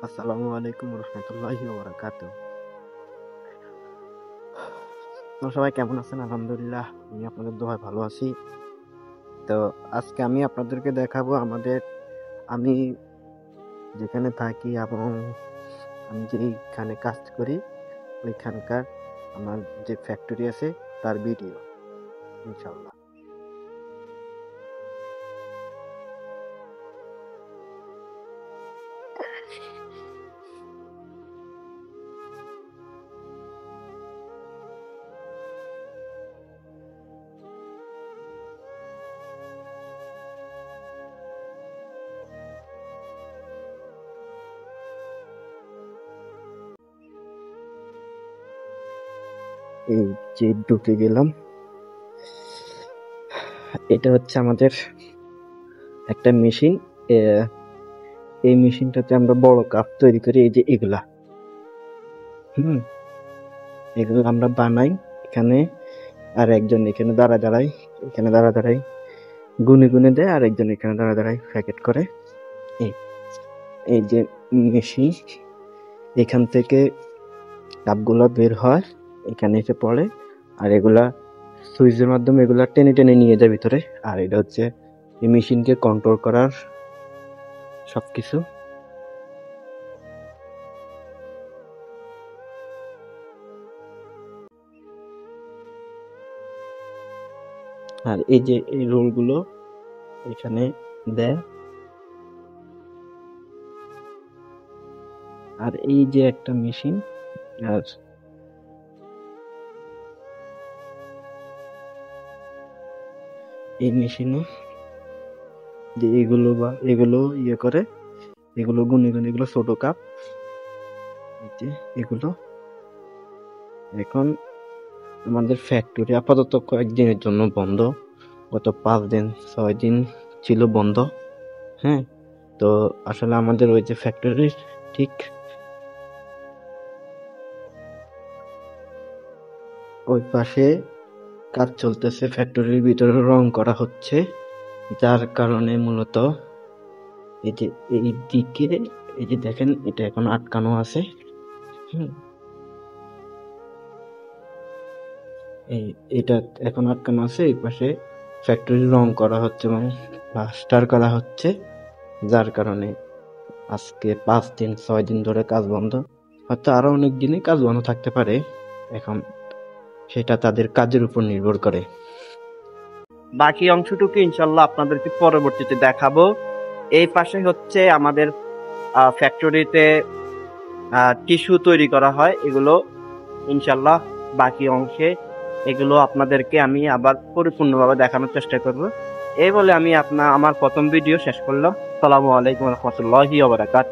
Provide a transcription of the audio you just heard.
আসসালামু আলাইকুম রহমতুল্লাহি ওবারাকাতু। আপনারা সবাই কেমন আছেন? আলহামদুলিল্লাহ, আমি আপনাদের দোয়ায় ভালো আছি। তো আজকে আমি আপনাদেরকে দেখাবো আমি যেখানে থাকি এবং আমি যেখানে কাজ করি ওইখানকার আমার যে ফ্যাক্টরি আছে তার ভিডিও, ইনশাল্লাহ। এই যে ঢুকে গেলাম, এটা হচ্ছে আমাদের একটা মেশিন। এই মেশিনটাতে আমরা বড় কাপ তৈরি করি। এই যে এগুলো আমরা বানাই এখানে, আর একজন এখানে দাঁড়ায় গুনে গুনে দেয়, আর একজন এখানে দাঁড়ায় প্যাকেট করে। এই এই যে মেশিন, এখান থেকে কাপগুলো বের হয়, এখানে এসে পড়ে, আর এগুলা সুইচের মাধ্যমে এগুলা টেনে টেনে নিয়ে যায় ভিতরে। আর এটা হচ্ছে এই মেশিনকে কন্ট্রোল করার সবকিছু। আর এই যে এই রোলগুলো এখানে দেয়। আর এই যে একটা মেশিন, আর এই মেশিনে যে এগুলো ইয়ে করে, এগুলো গুনে গুনে, এগুলো ছোট কাপ। এগুলো এখন আমাদের ফ্যাক্টরি আপাতত কয়েকদিনের জন্য বন্ধ। গত 5 দিন 6 দিন ছিল বন্ধ। হ্যাঁ, তো আসলে আমাদের ওই যে ফ্যাক্টরির ঠিক ওই পাশে কাজ চলতেছে, ফ্যাক্টরির ভিতরে রং করা হচ্ছে, যার কারণে মূলত এই যে এই দিকে, এই যে দেখেন, এটা এখন আটকানো আছে। এটা এখন আটকানো আছে। এই পাশে ফ্যাক্টরি রং করা হচ্ছে, মানে প্লাস্টার করা হচ্ছে, যার কারণে আজকে 5 দিন 6 দিন ধরে কাজ বন্ধ। হয়তো আরো অনেক দিনই কাজ বন্ধ থাকতে পারে, এখন সেটা তাদের কাজের উপর নির্ভর করে। বাকি অংশটুকু ইনশাল্লাহ আপনাদেরকে পরবর্তীতে দেখাবো। এই পাশে হচ্ছে আমাদের ফ্যাক্টরিতে টিস্যু তৈরি করা হয়, এগুলো ইনশাল্লাহ বাকি অংশে এগুলো আপনাদেরকে আমি আবার পরিপূর্ণভাবে দেখানোর চেষ্টা করব। এই বলে আমি আমার প্রথম ভিডিও শেষ করলাম। আসসালামু আলাইকুম রহমতুল্লাহি ওয়া বারাকাতুহু।